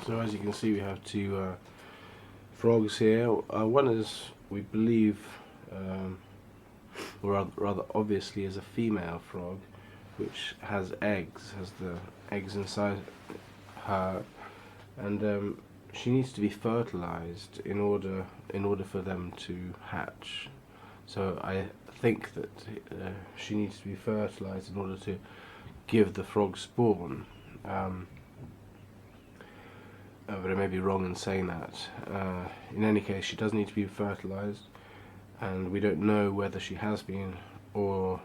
So as you can see, we have two frogs here. One is, we believe, or rather obviously, is a female frog, which has the eggs inside her, and she needs to be fertilized in order for them to hatch. So I think that she needs to be fertilized in order to give the frog spawn. But I may be wrong in saying that. In any case, she does need to be fertilized, and we don't know whether she has been or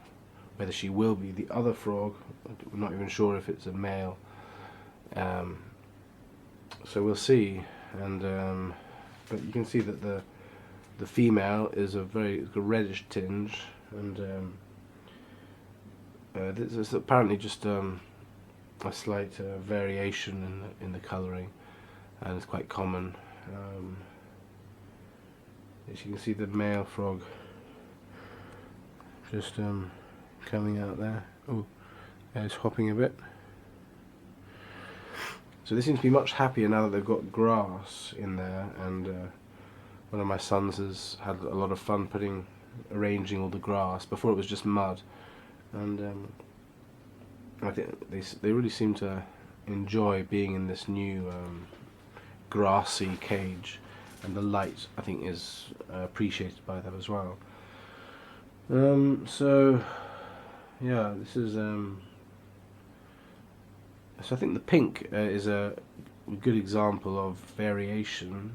whether she will be. The other frog, we're not even sure if it's a male. So we'll see. And but you can see that the female is a very reddish tinge, and this is apparently just a slight variation in the colouring, and it's quite common. As you can see, the male frog just coming out there. Oh, it's hopping a bit. So they seem to be much happier now that they've got grass in there, and one of my sons has had a lot of fun arranging all the grass. Before it was just mud, and I think they really seem to enjoy being in this new grassy cage, and the light, I think, is appreciated by them as well. So yeah, this is so I think the pink is a good example of variation,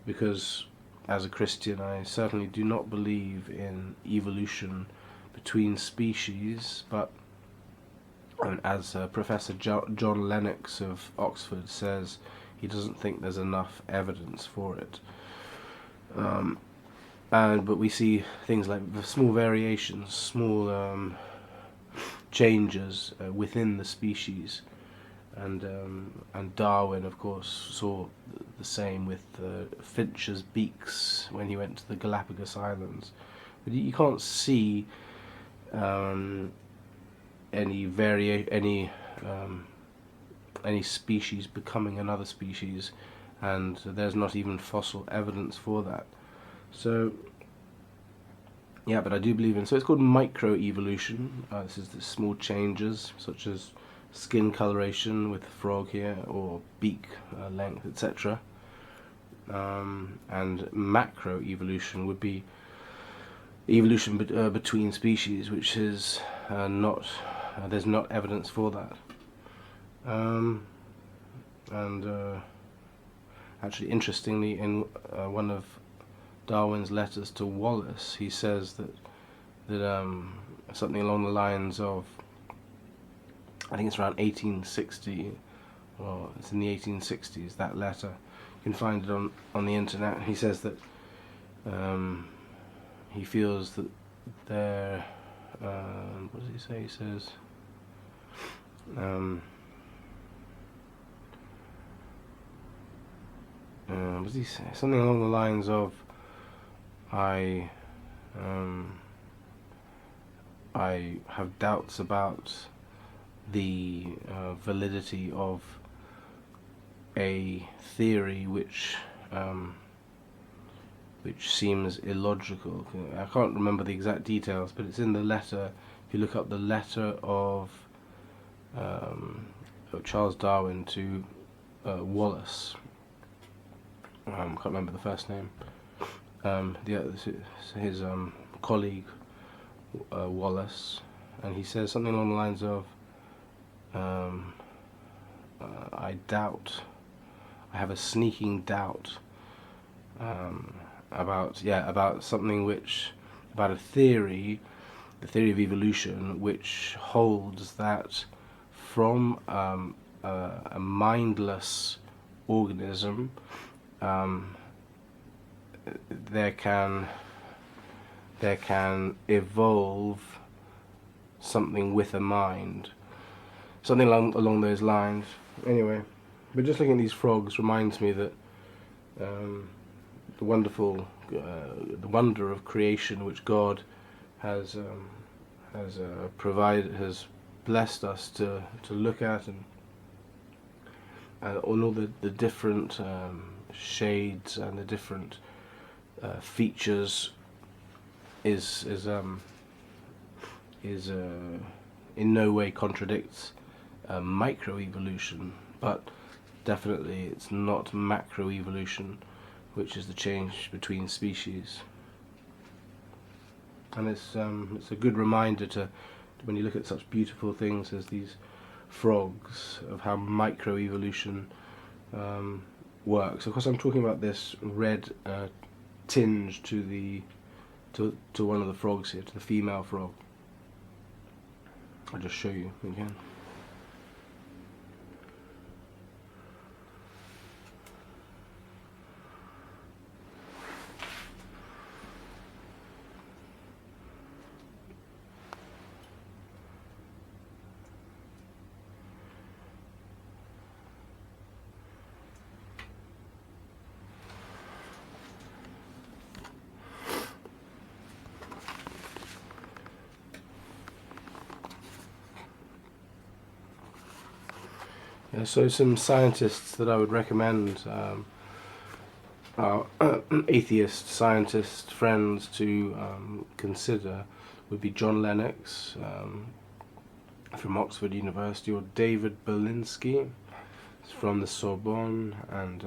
because as a Christian I certainly do not believe in evolution between species, but as Professor John Lennox of Oxford says, he doesn't think there's enough evidence for it. But we see things like small variations, small changes within the species, and Darwin, of course, saw the same with finches' beaks when he went to the Galapagos Islands. But you can't see any species becoming another species, and there's not even fossil evidence for that. So yeah, but I do believe in, so it's called microevolution. This is the small changes, such as skin coloration with the frog here, or beak length, etc. And macroevolution would be evolution between species, which is not, there's not evidence for that. Actually, interestingly, in one of Darwin's letters to Wallace, he says that something along the lines of, I think it's around 1860, or it's in the 1860s, that letter. You can find it on the internet. He says that he feels that there, what does he say? He says, what does he say? Something along the lines of, I have doubts about the validity of a theory which seems illogical. I can't remember the exact details, but it's in the letter. If you look up the letter of Charles Darwin to Wallace, I can't remember the first name. His colleague Wallace, and he says something along the lines of, I have a sneaking doubt about something about a theory, the theory of evolution, which holds that from a mindless organism, there can evolve something with a mind, something along those lines. Anyway, but just looking at these frogs reminds me that the wonder of creation, which God has provided, has blessed us to look at all the different shades and the different features is in no way contradicts microevolution, but definitely it's not macroevolution, which is the change between species. And it's a good reminder to, when you look at such beautiful things as these frogs, of how microevolution works. Of course, I'm talking about this red tinge to one of the frogs here, to the female frog. I'll just show you again. Yeah, so some scientists that I would recommend, our atheist scientist friends to consider, would be John Lennox from Oxford University, or David Berlinski from the Sorbonne, and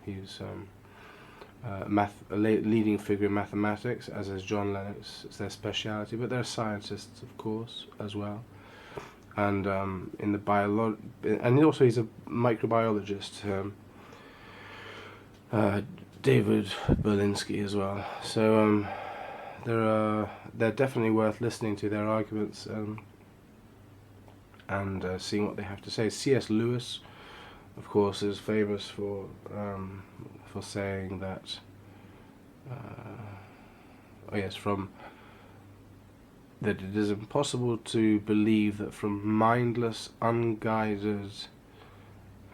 he's a leading figure in mathematics, as is John Lennox. It's their speciality, but they're scientists, of course, as well. And in the and also he's a microbiologist, David Berlinski as well. So they're definitely worth listening to their arguments and seeing what they have to say. C.S. Lewis, of course, is famous for saying that. That it is impossible to believe that from mindless, unguided,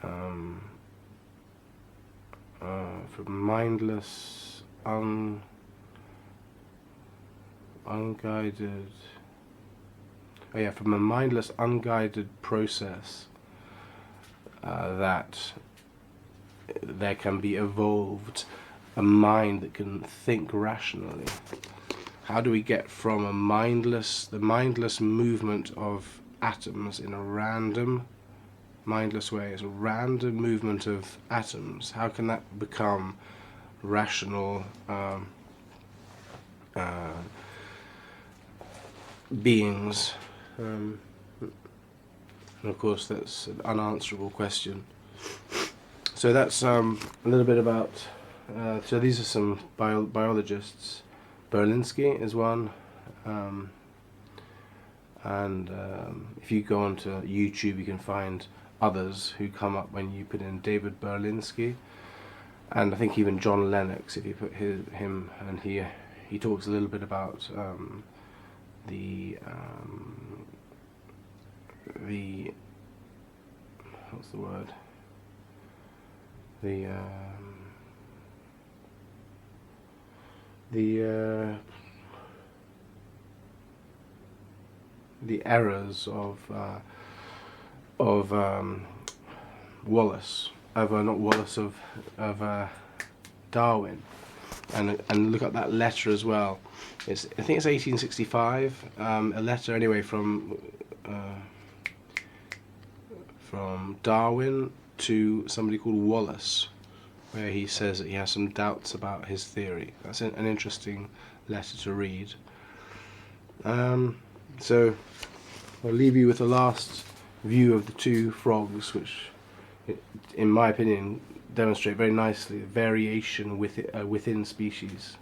from a mindless, unguided process, that there can be evolved a mind that can think rationally. How do we get from the mindless movement of atoms in a random, mindless way, it's a random movement of atoms, how can that become rational beings? And of course that's an unanswerable question. So that's a little bit about, so these are some biologists. Berlinski is one, and if you go onto YouTube you can find others who come up when you put in David Berlinski, and I think even John Lennox, if you put him, and he talks a little bit about the what's the word, the errors of Wallace, of Darwin, and look at that letter as well. I think it's 1865, a letter anyway from Darwin to somebody called Wallace, where he says that he has some doubts about his theory. That's an interesting letter to read. So I'll leave you with the last view of the two frogs, which, in my opinion, demonstrate very nicely the variation within species.